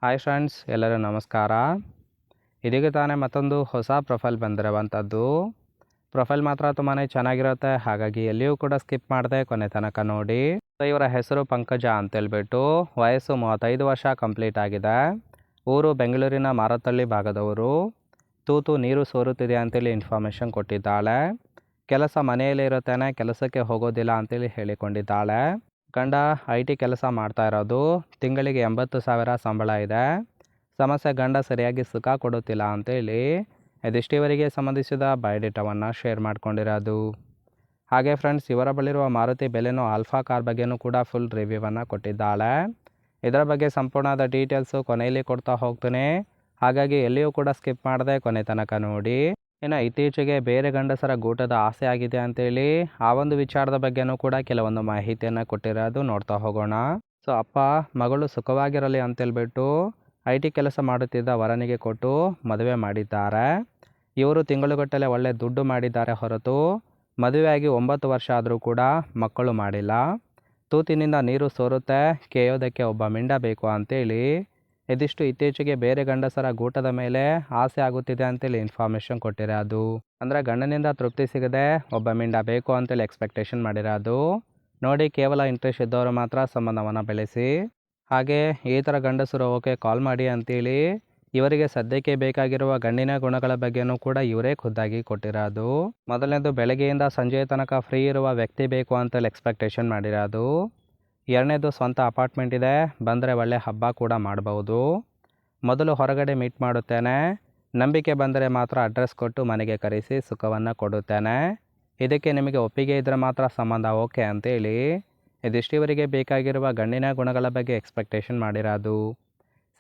Hi friends, ಎಲ್ಲರೂ ನಮಸ್ಕಾರ. ಇದೀಗ ತಾನೇ ಮತ್ತೊಂದು ಹೊಸ ಪ್ರೊಫೈಲ್ ಬಂದಿರುವಂಥದ್ದು. ಪ್ರೊಫೈಲ್ ಮಾತ್ರ ತುಂಬಾ ಚೆನ್ನಾಗಿರುತ್ತೆ, ಹಾಗಾಗಿ ಎಲ್ಲಿಯೂ ಕೂಡ ಸ್ಕಿಪ್ ಮಾಡದೆ ಕೊನೆ ತನಕ ನೋಡಿ. ಇವರ ಹೆಸರು ಪಂಕಜ ಅಂತೇಳ್ಬಿಟ್ಟು, ವಯಸ್ಸು 35 ವರ್ಷ ಕಂಪ್ಲೀಟ್ ಆಗಿದೆ. ಊರು ಬೆಂಗಳೂರಿನ ಮಾರತ್ತಳ್ಳಿ ಭಾಗದವರು. ತೂತು ನೀರು ಸೋರುತ್ತಿದೆ ಅಂತೇಳಿ ಇನ್ಫಾರ್ಮೇಷನ್ ಕೊಟ್ಟಿದ್ದಾಳೆ. ಕೆಲಸ ಮನೆಯಲ್ಲೇ ಇರುತ್ತೇನೆ, ಕೆಲಸಕ್ಕೆ ಹೋಗೋದಿಲ್ಲ ಅಂತೇಳಿ ಹೇಳಿಕೊಂಡಿದ್ದಾಳೆ. ಗಂಡ IT ಕೆಲಸ ಮಾಡ್ತಾ ಇರೋದು. ತಿಂಗಳಿಗೆ 80,000 ಸಂಬಳ ಇದೆ. ಸಮಸ್ಯೆ ಗಂಡ ಸರಿಯಾಗಿ ಸುಖ ಕೊಡುತ್ತಿಲ್ಲ ಅಂತೇಳಿ ಇದಿಷ್ಟು ಸಂಬಂಧಿಸಿದ ಬಯೋಡೇಟಾವನ್ನು ಶೇರ್ ಮಾಡ್ಕೊಂಡಿರೋದು. ಹಾಗೆ ಫ್ರೆಂಡ್ಸ್, ಇವರ ಬಳಿರುವ ಮಾರುತಿ ಬೆಲೆನೋ ಆಲ್ಫಾ ಕಾರ್ ಬಗ್ಗೆನೂ ಕೂಡ ಫುಲ್ ರಿವ್ಯೂವನ್ನು ಕೊಟ್ಟಿದ್ದಾಳೆ. ಇದರ ಬಗ್ಗೆ ಸಂಪೂರ್ಣವಾದ ಡೀಟೇಲ್ಸು ಕೊನೆಯಲ್ಲಿ ಕೊಡ್ತಾ ಹೋಗ್ತೀನಿ, ಹಾಗಾಗಿ ಎಲ್ಲಿಯೂ ಕೂಡ ಸ್ಕಿಪ್ ಮಾಡದೆ ಕೊನೆ ತನಕ ನೋಡಿ. ಇನ್ನು ಇತ್ತೀಚೆಗೆ ಬೇರೆ ಗಂಡಸರ ಗೂಟದ ಆಸೆ ಆಗಿದೆ ಅಂತೇಳಿ ಆ ಒಂದು ವಿಚಾರದ ಬಗ್ಗೆನೂ ಕೂಡ ಕೆಲವೊಂದು ಮಾಹಿತಿಯನ್ನು ಕೊಟ್ಟಿರೋದು ನೋಡ್ತಾ ಹೋಗೋಣ. ಸೊ ಅಪ್ಪ ಮಗಳು ಸುಖವಾಗಿರಲಿ ಅಂತೇಳ್ಬಿಟ್ಟು IT ಕೆಲಸ ಮಾಡುತ್ತಿದ್ದ ವರನಿಗೆ ಕೊಟ್ಟು ಮದುವೆ ಮಾಡಿದ್ದಾರೆ. ಇವರು ತಿಂಗಳುಗಟ್ಟಲೆ ಒಳ್ಳೆ ದುಡ್ಡು ಮಾಡಿದ್ದಾರೆ ಹೊರತು ಮದುವೆಯಾಗಿ 9 ವರ್ಷ ಆದರೂ ಕೂಡ ಮಕ್ಕಳು ಮಾಡಿಲ್ಲ. ತೂತಿನಿಂದ ನೀರು ಸೋರುತ್ತೆ, ಕೇಯೋದಕ್ಕೆ ಒಬ್ಬ ಮಿಂಡ ಬೇಕು ಅಂತೇಳಿ ಇದಿಷ್ಟು ಇತ್ತೀಚೆಗೆ ಬೇರೆ ಗಂಡಸರ ಗೂಟದ ಮೇಲೆ ಆಸೆ ಆಗುತ್ತಿದೆ ಅಂತೇಳಿ ಇನ್ಫಾರ್ಮೇಷನ್ ಕೊಟ್ಟಿರೋದು. ಅಂದರೆ ಗಂಡನಿಂದ ತೃಪ್ತಿ ಸಿಗದೆ ಒಬ್ಬ ಮಿಂಡ ಬೇಕು ಅಂತೇಳಿ ಎಕ್ಸ್ಪೆಕ್ಟೇಷನ್ ಮಾಡಿರೋದು ನೋಡಿ. ಕೇವಲ ಇಂಟ್ರೆಸ್ಟ್ ಇದ್ದವರು ಮಾತ್ರ ಸಂಬಂಧವನ್ನು ಬೆಳೆಸಿ. ಹಾಗೆ ಈ ಥರ ಗಂಡಸರು ಓಕೆ ಕಾಲ್ ಮಾಡಿ ಅಂತೇಳಿ ಇವರಿಗೆ ಸದ್ಯಕ್ಕೆ ಬೇಕಾಗಿರುವ ಗಂಡಿನ ಗುಣಗಳ ಬಗ್ಗೆನೂ ಕೂಡ ಇವರೇ ಖುದ್ದಾಗಿ ಕೊಟ್ಟಿರೋದು. ಮೊದಲನೇದು, ಬೆಳಗ್ಗೆಯಿಂದ ಸಂಜೆ ತನಕ ಫ್ರೀ ಇರುವ ವ್ಯಕ್ತಿ ಬೇಕು ಅಂತೇಳಿ ಎಕ್ಸ್ಪೆಕ್ಟೇಷನ್ ಮಾಡಿರೋದು. ಎರಡನೇದು, ಸ್ವಂತ ಅಪಾರ್ಟ್ಮೆಂಟ್ ಇದೆ, ಬಂದರೆ ಒಳ್ಳೆ ಹಬ್ಬ ಕೂಡ ಮಾಡಬಹುದು. ಮೊದಲು ಹೊರಗಡೆ ಮೀಟ್ ಮಾಡುತ್ತೇನೆ, ನಂಬಿಕೆ ಬಂದರೆ ಮಾತ್ರ ಅಡ್ರೆಸ್ ಕೊಟ್ಟು ಮನೆಗೆ ಕರೆಸಿ ಸುಖವನ್ನು ಕೊಡುತ್ತೇನೆ. ಇದಕ್ಕೆ ನಿಮಗೆ ಒಪ್ಪಿಗೆ ಇದ್ದರೆ ಮಾತ್ರ ಸಂಬಂಧ ಓಕೆ ಅಂತೇಳಿ ಇದಿಷ್ಟಿವರಿಗೆ ಬೇಕಾಗಿರುವ ಗಂಡಿನ ಗುಣಗಳ ಬಗ್ಗೆ ಎಕ್ಸ್ಪೆಕ್ಟೇಷನ್ ಮಾಡಿರೋದು.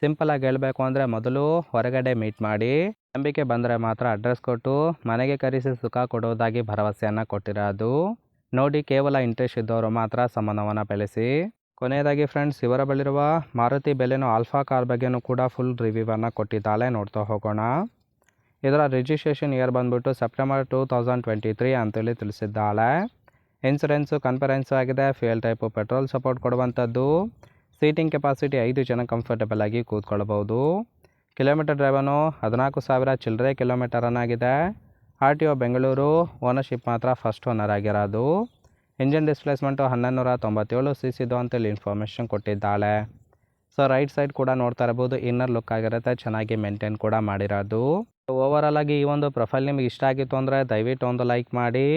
ಸಿಂಪಲಾಗಿ ಹೇಳಬೇಕು ಅಂದರೆ, ಮೊದಲು ಹೊರಗಡೆ ಮೀಟ್ ಮಾಡಿ, ನಂಬಿಕೆ ಬಂದರೆ ಮಾತ್ರ ಅಡ್ರೆಸ್ ಕೊಟ್ಟು ಮನೆಗೆ ಕರೆಸಿ ಸುಖ ಕೊಡೋದಾಗಿ ಭರವಸೆಯನ್ನು ಕೊಟ್ಟಿರೋದು ನೋಡಿ. ಕೇವಲ ಇಂಟ್ರೆಸ್ಟ್ ಇದ್ದವರು ಮಾತ್ರ ಸಂಬಂಧವನ್ನು ಬೆಳೆಸಿ. ಕೊನೆಯದಾಗಿ ಫ್ರೆಂಡ್ಸ್, ಇವರ ಬಳಿರುವ ಮಾರುತಿ ಬೆಲೆನೋ ಆಲ್ಫಾ ಕಾರ್ ಬಗ್ಗೆನೂ ಕೂಡ ಫುಲ್ ರಿವ್ಯೂವನ್ನು ಕೊಟ್ಟಿದ್ದಾಳೆ, ನೋಡ್ತಾ ಹೋಗೋಣ. ಇದರ ರಿಜಿಸ್ಟ್ರೇಷನ್ ಇಯರ್ ಬಂದ್ಬಿಟ್ಟು ಸೆಪ್ಟೆಂಬರ್ 2023 ಅಂತೇಳಿ ತಿಳಿಸಿದ್ದಾಳೆ. ಇನ್ಸೂರೆನ್ಸು ಕನ್ಫರೆನ್ಸು ಆಗಿದೆ. ಫ್ಯೂಯಲ್ ಟೈಪು ಪೆಟ್ರೋಲ್ ಸಪೋರ್ಟ್ ಕೊಡುವಂಥದ್ದು. ಸೀಟಿಂಗ್ ಕೆಪಾಸಿಟಿ 5 ಜನ ಕಂಫರ್ಟಬಲ್ ಆಗಿ ಕೂತ್ಕೊಳ್ಬೋದು. ಕಿಲೋಮೀಟರ್ ಡ್ರೈವನು 14,000 ಚಿಲ್ಲರೆ ಕಿಲೋಮೀಟರ್ ರನ್ ಆಗಿದೆ. RTO ಬೆಂಗಳೂರು. ಓನರ್ಶಿಪ್ ಮಾತ್ರ ಫಸ್ಟ್ ಓನರ್ ಆಗಿರೋದು. ಇಂಜಿನ್ ಡಿಸ್ಪ್ಲೇಸ್ಮೆಂಟು 1197 cc ಅಂತೇಳಿ ಇನ್ಫಾರ್ಮೇಷನ್ ಕೊಟ್ಟಿದ್ದಾಳೆ. ಸೊ ರೈಟ್ ಸೈಡ್ ಕೂಡ ನೋಡ್ತಾ ಇರ್ಬೋದು, ಇನ್ನರ್ ಲುಕ್ ಆಗಿರುತ್ತೆ, ಚೆನ್ನಾಗಿ ಮೇಂಟೈನ್ ಕೂಡ ಮಾಡಿರೋದು. ಓವರಾಲ್ ಆಗಿ ಈ ಒಂದು ಪ್ರೊಫೈಲ್ ನಿಮಗೆ ಇಷ್ಟ ಆಗಿತ್ತು ಅಂದರೆ ದಯವಿಟ್ಟು ಒಂದು ಲೈಕ್ ಮಾಡಿ.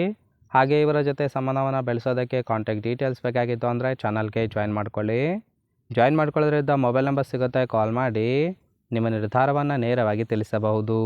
ಹಾಗೆ ಇವರ ಜೊತೆ ಸಂಬಂಧವನ್ನು ಬೆಳೆಸೋದಕ್ಕೆ ಕಾಂಟ್ಯಾಕ್ಟ್ ಡೀಟೇಲ್ಸ್ ಬೇಕಾಗಿತ್ತು ಅಂದರೆ ಚಾನಲ್ಗೆ ಜಾಯಿನ್ ಮಾಡ್ಕೊಳ್ಳಿ. ಜಾಯಿನ್ ಮಾಡ್ಕೊಳ್ಳೋದ್ರಿಂದ ಮೊಬೈಲ್ ನಂಬರ್ ಸಿಗುತ್ತೆ, ಕಾಲ್ ಮಾಡಿ ನಿಮ್ಮ ನಿರ್ಧಾರವನ್ನು ನೇರವಾಗಿ ತಿಳಿಸಬಹುದು.